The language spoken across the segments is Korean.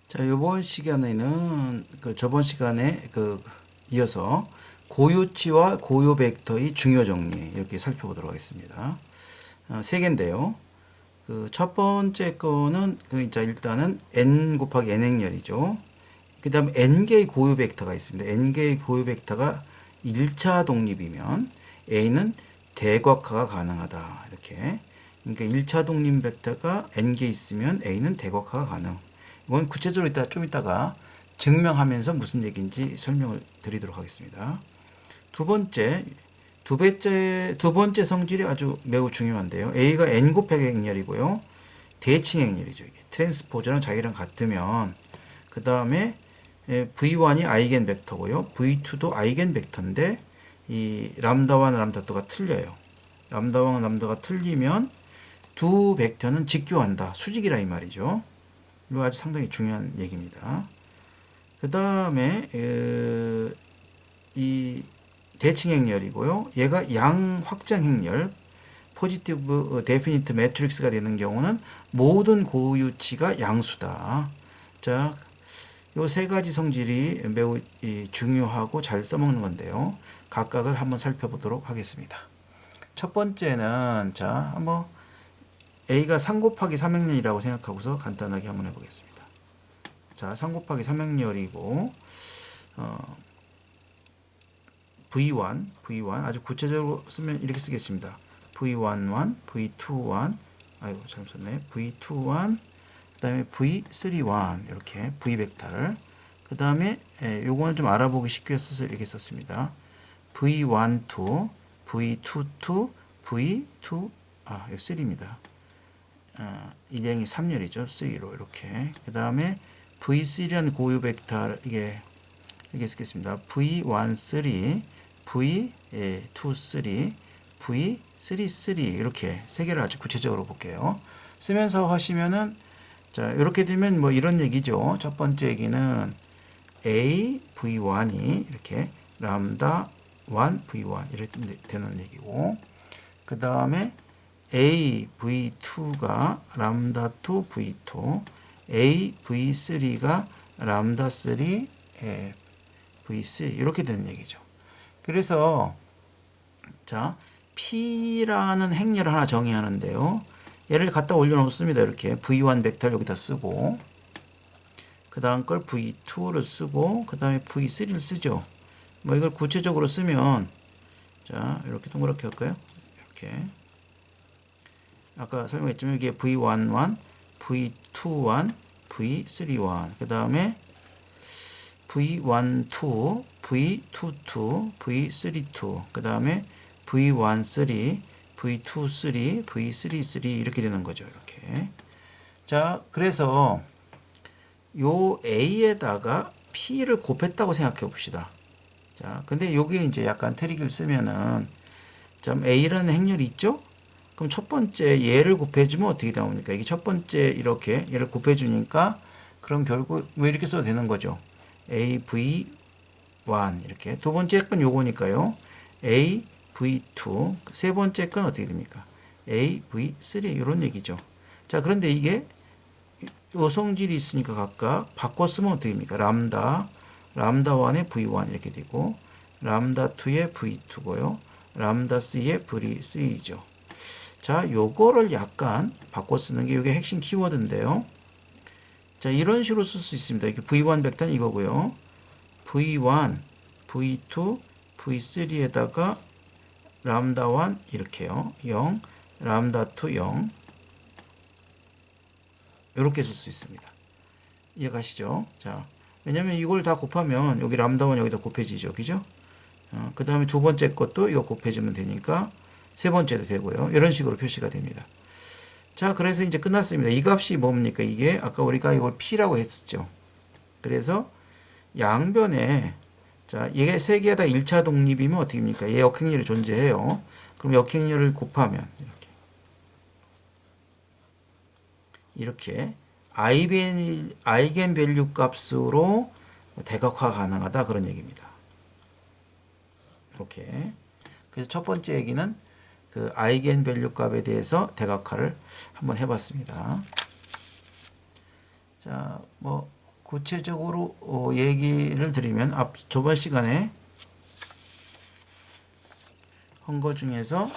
자, 이번 시간에는 저번 시간에 이어서 고유치와 고유 벡터의 중요 정리 이렇게 살펴보도록 하겠습니다. 세 개인데요. 첫 번째 거는 이제 일단은 n 곱하기 n 행렬이죠. 그 다음에 n개의 고유 벡터가 있습니다. n개의 고유 벡터가 1차 독립이면 a는 대각화가 가능하다. 이렇게. 그러니까 1차 독립 벡터가 n개 있으면 a는 대각화가 가능. 이건 구체적으로 좀 이따가 증명하면서 무슨 얘기인지 설명을 드리도록 하겠습니다. 두 번째 성질이 아주 매우 중요한데요. A가 n 곱하기 행렬이고요. 대칭 행렬이죠. 이게. 트랜스포저는 자기랑 같으면 그 다음에 V1이 아이겐 벡터고요. V2도 아이겐 벡터인데 이 람다1, 람다2가 틀려요. 람다1, 람다가 틀리면 두 벡터는 직교한다. 수직이라 이 말이죠. 이거 아주 상당히 중요한 얘기입니다. 그 다음에 이 대칭 행렬이고요. 얘가 양 확장 행렬, 포지티브 데피니트 매트릭스가 되는 경우는 모든 고유치가 양수다. 자, 요 세 가지 성질이 매우 중요하고 잘 써먹는 건데요. 각각을 한번 살펴보도록 하겠습니다. 첫 번째는 자, 한번 A가 3 곱하기 3행렬이라고 생각하고서 간단하게 한번 해보겠습니다. 자, 3 곱하기 3행렬이고 V1 아주 구체적으로 쓰면 이렇게 쓰겠습니다. V11, V21, 아이고 잘못 썼네. V21, 그 다음에 V31 이렇게 V 벡터를 그 다음에 요거는 좀 알아보기 쉽게 써서 이렇게 썼습니다. V12, V22, V2 이거 3입니다. 1행이 3열이죠. 3로 이렇게. 그 다음에 V3라는 고유 벡터 이게 이렇게 쓰겠습니다. V13, V23, V33 이렇게 세 개를 아주 구체적으로 볼게요. 쓰면서 하시면은 자 이렇게 되면 뭐 이런 얘기죠. 첫 번째 얘기는 A V1이 이렇게 람다 1 V1 이렇게 되는 얘기고 그 다음에 A V2가 람다 2 V2 A V3가 람다 3 V3 이렇게 되는 얘기죠. 그래서 자 P라는 행렬을 하나 정의하는데요. 얘를 갖다 올려놓습니다. 이렇게 V1 벡터 여기다 쓰고 그 다음 걸 V2를 쓰고 그 다음에 V3를 쓰죠. 뭐 이걸 구체적으로 쓰면 자 이렇게 동그랗게 할까요? 이렇게 아까 설명했지만 이게 V11, V21, V31 그 다음에 V12, V22, V32 그 다음에 V13, V23, V33 이렇게 되는 거죠. 이렇게. 자, 그래서 요 A에다가 P를 곱했다고 생각해 봅시다. 자, 근데 여기에 이제 약간 트릭을 쓰면은 점 A라는 행렬이 있죠? 그럼 첫 번째 얘를 곱해주면 어떻게 나옵니까? 이게 첫 번째 이렇게 얘를 곱해주니까 그럼 결국 뭐 이렇게 써도 되는 거죠. AV1 이렇게 두 번째 건 요거니까요. AV2 세 번째 건 어떻게 됩니까? AV3 이런 얘기죠. 자 그런데 이게 요 성질이 있으니까 각각 바꿔 쓰면 어떻게 됩니까? 람다1의 V1 이렇게 되고 람다2의 V2고요. 람다3의 V3죠. 자, 요거를 약간 바꿔 쓰는 게 이게 핵심 키워드인데요. 자, 이런 식으로 쓸 수 있습니다. 이게 V1 벡터는 이거고요. V1, V2, V3에다가 람다1 이렇게요. 0, 람다2 0 이렇게 쓸 수 있습니다. 이해가시죠? 자, 왜냐면 이걸 다 곱하면 여기 람다1 여기다 곱해지죠. 그죠? 그 다음에 두 번째 것도 이거 곱해주면 되니까 세 번째도 되고요. 이런 식으로 표시가 됩니다. 자, 그래서 이제 끝났습니다. 이 값이 뭡니까? 이게 아까 우리가 이걸 P라고 했었죠. 그래서 양변에 자, 이게 세 개가 다 1차 독립이면 어떻게 됩니까? 얘 역행렬이 존재해요. 그럼 역행렬을 곱하면 이렇게 아이겐 밸류 값으로 대각화 가능하다 그런 얘기입니다. 이렇게. 그래서 첫 번째 얘기는 그 아이겐 밸류 값에 대해서 대각화를 한번 해봤습니다. 자, 뭐 구체적으로 얘기를 드리면 저번 시간에 한 거 중에서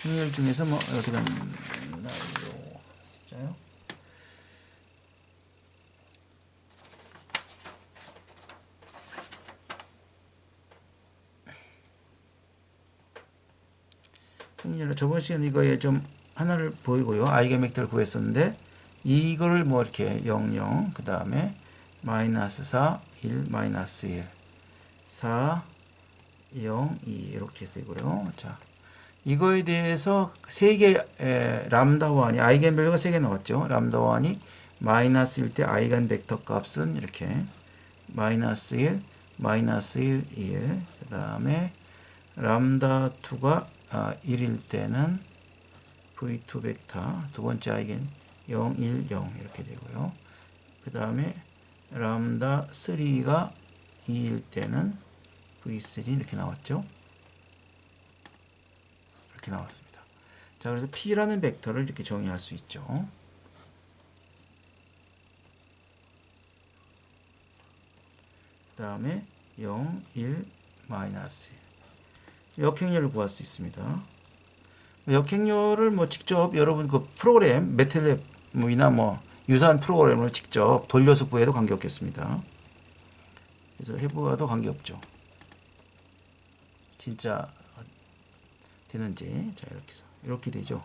행렬 중에서 뭐 어디 갔나요? 진짜요? 행렬 저번 시간에 이거에 좀 하나를 보이고요. 아이겐 벡터를 구했었는데 이거를 뭐 이렇게 00, 그 다음에 마이너스 4, 1, 마이너스 1, 4, 0, 2 이렇게 되고요. 자, 이거에 대해서 세 개 람다 1이 아이겐 밸류가 세 개 나왔죠. 람다 1이 마이너스 1 때 아이겐 벡터 값은 이렇게 마이너스 1, 마이너스 1, 1. 그 다음에 람다 2가 1일 때는 V2 벡터 두 번째 아이겐 0, 1, 0 이렇게 되고요. 그 다음에 람다 3가 2일 때는 V3 이렇게 나왔죠. 이렇게 나왔습니다. 자, 그래서 P라는 벡터를 이렇게 정의할 수 있죠. 그 다음에 0, 1, 마이너스 1. 역행렬을 구할 수 있습니다. 역행렬을 뭐 직접 여러분 그 프로그램, 매틀랩이나 뭐 유사한 프로그램을 직접 돌려서 구해도 관계없겠습니다. 그래서 해보아도 관계없죠. 진짜 되는지. 자, 이렇게 되죠.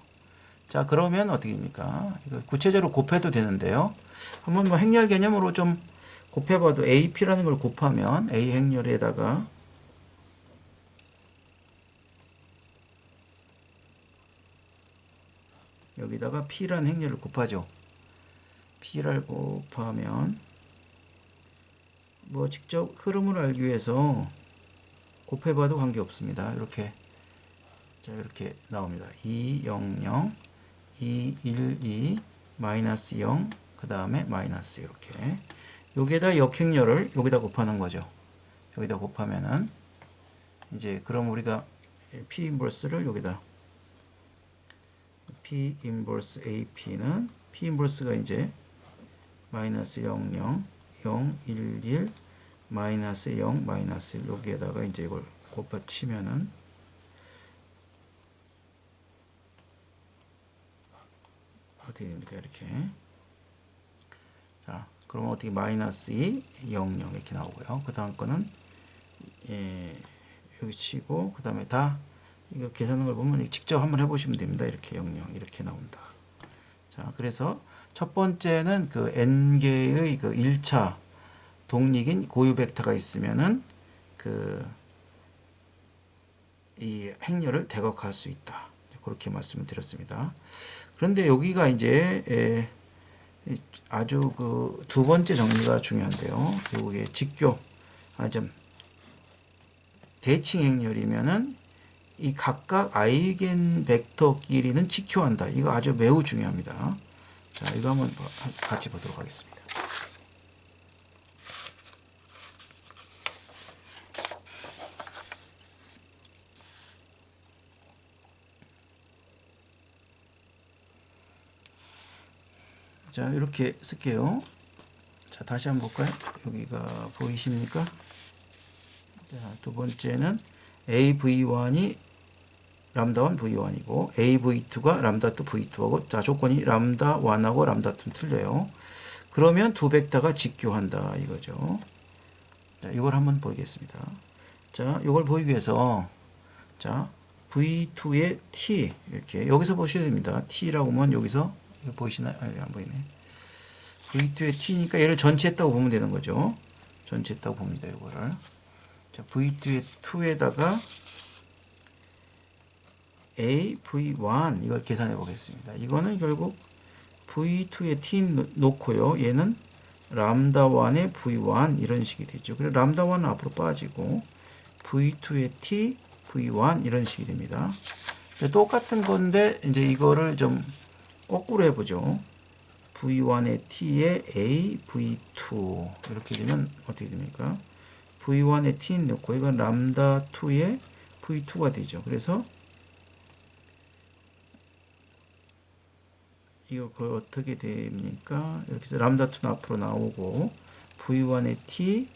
자, 그러면 어떻게 됩니까? 이걸 구체적으로 곱해도 되는데요. 한번 뭐 행렬 개념으로 좀 곱해봐도 AP라는 걸 곱하면 A 행렬에다가 여기다가 P라는 행렬을 곱하죠. P를 곱하면 뭐 직접 흐름을 알기 위해서 곱해봐도 관계없습니다. 이렇게 자, 이렇게 나옵니다. 2, 0, 0, 2, 1, 2, 마이너스 0, 그 다음에 마이너스 이렇게. 여기에다 역행렬을 여기다 곱하는 거죠. 여기다 곱하면은 이제 그럼 우리가 P 인버스를 여기다 P 인버스 AP는 P 인버스가 이제 마이너스 0, 0, 0, 1, 1, 마이너스 0, 마이너스 1 여기에다가 이제 이걸 곱해치면은 어떻게 됩니까? 이렇게. 자, 그러면 어떻게 마이너스 2, 0, 0 이렇게 나오고요. 그 다음 거는 여기 치고 그 다음에 다 이거 계산하는 걸 보면 직접 한번 해보시면 됩니다. 이렇게 0, 0 이렇게 나온다. 자, 그래서 첫 번째는 그 n개의 그 1차 독립인 고유 벡터가 있으면은 이 행렬을 대각화할 수 있다. 그렇게 말씀을 드렸습니다. 그런데 여기가 이제 아주 그 두 번째 정리가 중요한데요. 요게 직교, 좀 대칭 행렬이면은 이 각각 아이겐 벡터끼리는 직교한다. 이거 아주 매우 중요합니다. 자, 이거 한번 같이 보도록 하겠습니다. 자, 이렇게 쓸게요. 자, 다시 한번 볼까요? 여기가 보이십니까? 자, 두 번째는 AV1이 람다1 V1이고 AV2가 람다2 V2하고 자, 조건이 람다1하고 람다2는 틀려요. 그러면 두 벡터가 직교한다 이거죠. 자, 이걸 한번 보이겠습니다. 자, 이걸 보이기 위해서 자, V2의 T 이렇게 여기서 보셔야 됩니다. T라고 하면 여기서 이거 보이시나요? 안 보이네. V2의 T니까 얘를 전체했다고 보면 되는 거죠. 전체했다고 봅니다. 이거를. 자, V2의 2에다가 A, V1 이걸 계산해 보겠습니다. 이거는 결국 V2의 T 놓고요. 얘는 람다1의 V1 이런 식이 되죠. 그래서 람다1은 앞으로 빠지고 V2의 T, V1 이런 식이 됩니다. 똑같은 건데 이제 이거를 좀 거꾸로 해보죠. V1의 T에 A, V2 이렇게 되면 어떻게 됩니까? V1의 T는 넣고 이건 람다2의 V2가 되죠. 그래서 이거 그 어떻게 됩니까? 이렇게 해서 람다2는 앞으로 나오고 v1의 t,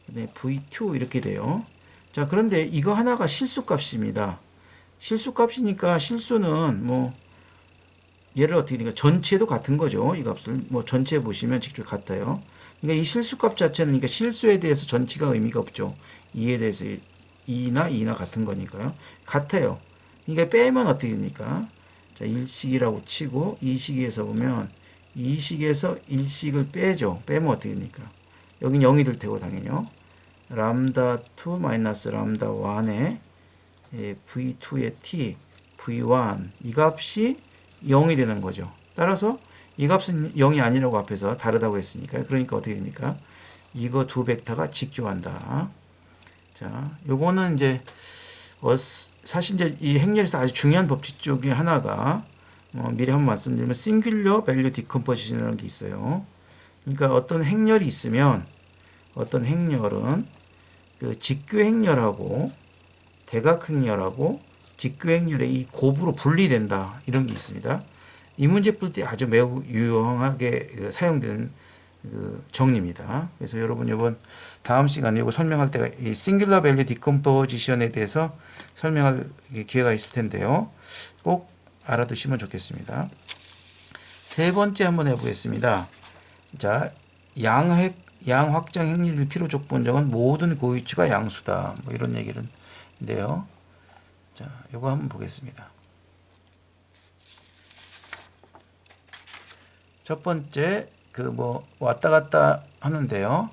네, v2 이렇게 돼요. 자, 그런데 이거 하나가 실수값입니다. 실수값이니까 실수는 뭐 얘를 어떻게 되니까 전체도 같은 거죠. 이 값을 뭐 전체 보시면 직접 같아요. 그러니까 이 실수값 자체는 그러니까 실수에 대해서 전치가 의미가 없죠. 2에 대해서 2나 같은 거니까요. 같아요. 그러니까 빼면 어떻게 됩니까? 자, 1식이라고 치고 2식에서 보면 2식에서 1식을 빼죠. 빼면 어떻게 됩니까? 여긴 0이 될 테고 당연히요. 람다 2 마이너스 람다 1의 v2의 t, v1 이 값이 0이 되는 거죠. 따라서 이 값은 0이 아니라고 앞에서 다르다고 했으니까요. 그러니까 어떻게 됩니까? 이거 두 벡터가 직교한다. 자, 요거는 이제 사실 이제 이 행렬에서 아주 중요한 법칙 중에 하나가 미리 한번 말씀드리면 싱귤러 밸류 디컴포지션이라는 게 있어요. 그러니까 어떤 행렬이 있으면 어떤 행렬은 그 직교 행렬하고 대각 행렬하고 직교 행렬의 이 곱으로 분리된다. 이런 게 있습니다. 이 문제 풀 때 아주 매우 유용하게 사용되는 그 정리입니다. 그래서 여러분 이번 다음 시간에 이거 설명할 때가 이 싱귤러 밸류 디컴포지션에 대해서 설명할 기회가 있을 텐데요. 꼭 알아두시면 좋겠습니다. 세 번째 한번 해보겠습니다. 자, 양확장 행렬 필요 조건적은 모든 고위치가 양수다. 뭐 이런 얘기인데요. 자, 이거 한번 보겠습니다. 첫 번째 그 뭐 왔다 갔다 하는데요.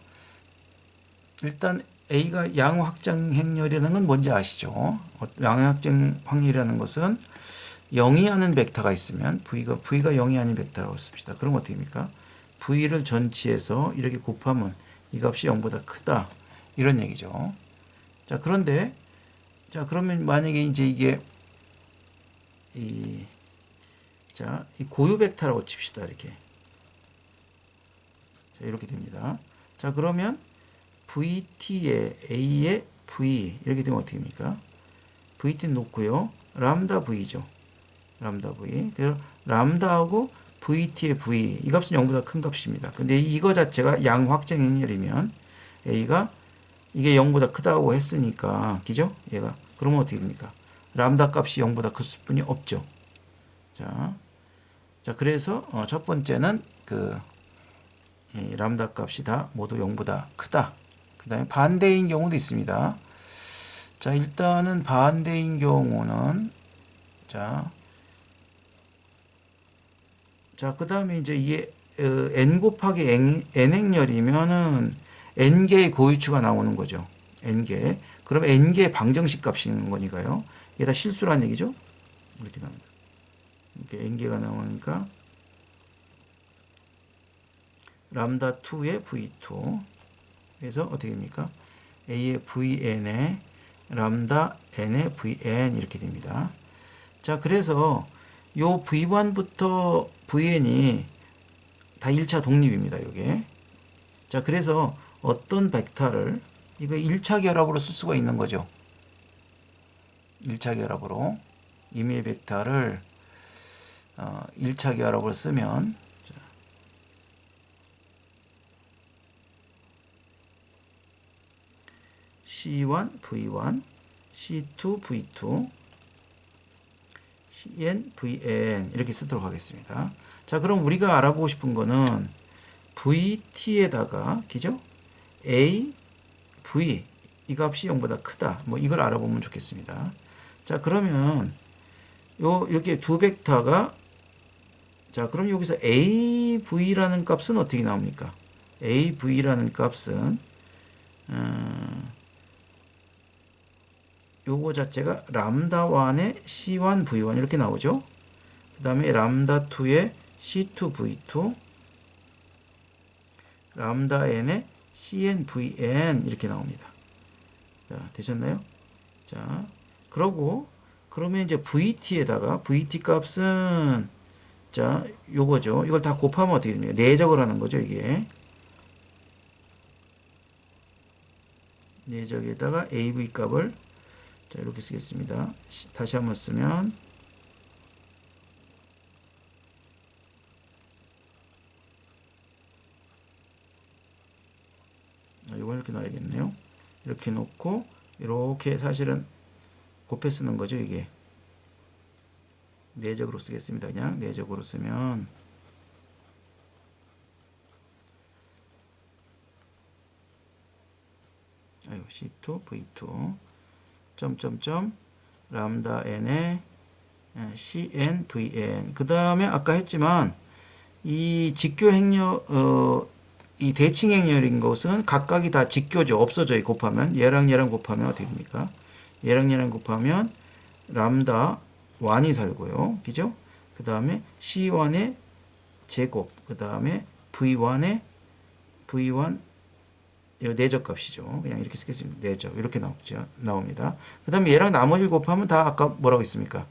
일단 A가 양확장 행렬이라는 건 뭔지 아시죠? 양확장 확률이라는 것은 0이 아닌 벡터가 있으면 V가 0이 아닌 벡터라고 씁시다. 그럼 어떻게 됩니까? V를 전치해서 이렇게 곱하면 이 값이 0보다 크다. 이런 얘기죠. 자, 그런데 자, 그러면 만약에 이제 이게 이 고유 벡터라고 칩시다. 이렇게. 자, 이렇게 됩니다. 자, 그러면 VT에 A에 V 이렇게 되면 어떻게 됩니까? VT는 놓고요. 람다 V죠. 람다 V. 그래서 람다하고 VT의 V 이 값은 0보다 큰 값입니다. 근데 이거 자체가 양확장 행렬이면 A가 이게 0보다 크다고 했으니까 그죠? 얘가 그러면 어떻게 됩니까? 람다 값이 0보다 클 수뿐이 없죠. 자, 그래서 첫 번째는 이 람다 값이 다 모두 0보다 크다. 그 다음에 반대인 경우도 있습니다. 자, 일단은 반대인 경우는 그 다음에 이제 이게 n 곱하기 n 행렬이면은 n개의 고유추가 나오는 거죠. n개. 그럼 n개의 방정식 값이 있는 거니까요. 이게 다 실수란 얘기죠. 이렇게 나옵니다. 이렇게 n개가 나오니까 람다 2의 v2 그래서 어떻게 됩니까? a의 vn에 람다 n의 vn 이렇게 됩니다. 자, 그래서 요 v1부터 vn이 다 1차 독립입니다. 요게. 자, 그래서 어떤 벡터를 이거 1차 결합으로 쓸 수가 있는 거죠. 1차 결합으로 임의 벡터를 1차 결합으로 쓰면 C1 V1 C2 V2 CN VN 이렇게 쓰도록 하겠습니다. 자, 그럼 우리가 알아보고 싶은 거는 VT에다가 그죠? A V 이 값이 0보다 크다. 뭐 이걸 알아보면 좋겠습니다. 자, 그러면 이렇게 두 벡터가 자, 그럼 여기서 AV라는 값은 어떻게 나옵니까? AV라는 값은 요거 자체가 람다 1의 C1 V1 이렇게 나오죠. 그 다음에 람다 2의 C2 V2 람다 n의 CN VN 이렇게 나옵니다. 자, 되셨나요? 자, 그러면 이제 VT에다가 VT 값은 자, 요거죠. 이걸 다 곱하면 어떻게 됩니까? 내적을 하는 거죠, 이게. 내적에다가 AV 값을 자, 이렇게 쓰겠습니다. 다시 한번 쓰면 이렇게 놔야겠네요. 이렇게 놓고 이렇게 사실은 곱해 쓰는 거죠. 이게 내적으로 쓰겠습니다. 그냥 내적으로 쓰면 C2 V2 점점점 람다 n에 cn vn 그 다음에 아까 했지만 이 직교 행렬 이 대칭 행렬인 것은 각각이 다 직교죠. 없어져요. 곱하면 얘랑 얘랑 곱하면 어떻게 됩니까? 얘랑 얘랑 곱하면 람다 1이 살고요. 그죠? 그 다음에 C1의 제곱 그 다음에 V1의 V1 내적 값이죠. 그냥 이렇게 쓰겠습니다. 내적 이렇게 나옵니다. 그 다음에 얘랑 나머지를 곱하면 다 아까 뭐라고 했습니까?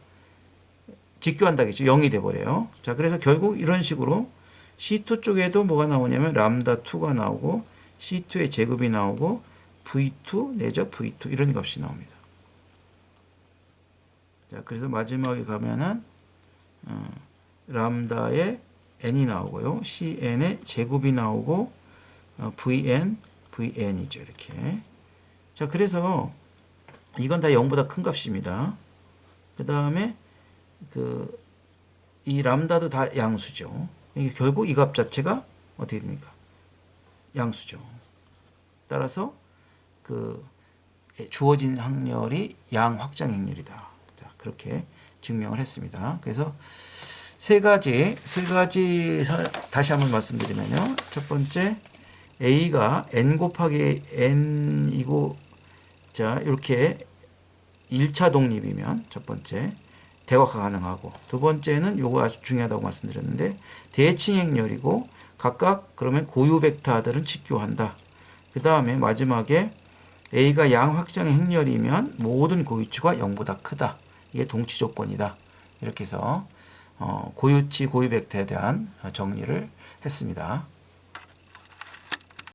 직교한다겠죠. 0이 돼버려요. 자, 그래서 결국 이런 식으로 C2 쪽에도 뭐가 나오냐면 람다 2가 나오고 C2의 제곱이 나오고 V2 내적 V2 이런 값이 나옵니다. 자, 그래서 마지막에 가면은 람다의 n이 나오고요. cn의 제곱이 나오고 vn이죠. 이렇게. 자, 그래서 이건 다 0보다 큰 값입니다. 그 다음에 이 람다도 다 양수죠. 이게 결국 이 값 자체가 어떻게 됩니까? 양수죠. 따라서 주어진 확률이 양확장 행렬이다. 자, 그렇게 증명을 했습니다. 그래서 세 가지 다시 한번 말씀드리면요. 첫 번째 A가 n 곱하기 n이고 자 이렇게 1차 독립이면 첫 번째 대각화 가능하고 두 번째는 요거 아주 중요하다고 말씀드렸는데 대칭 행렬이고 각각 그러면 고유 벡터들은 직교한다. 그 다음에 마지막에 A가 양확장의 행렬이면 모든 고유치가 0보다 크다. 이게 동치 조건이다. 이렇게 해서 고유치 고유 벡터에 대한 정리를 했습니다.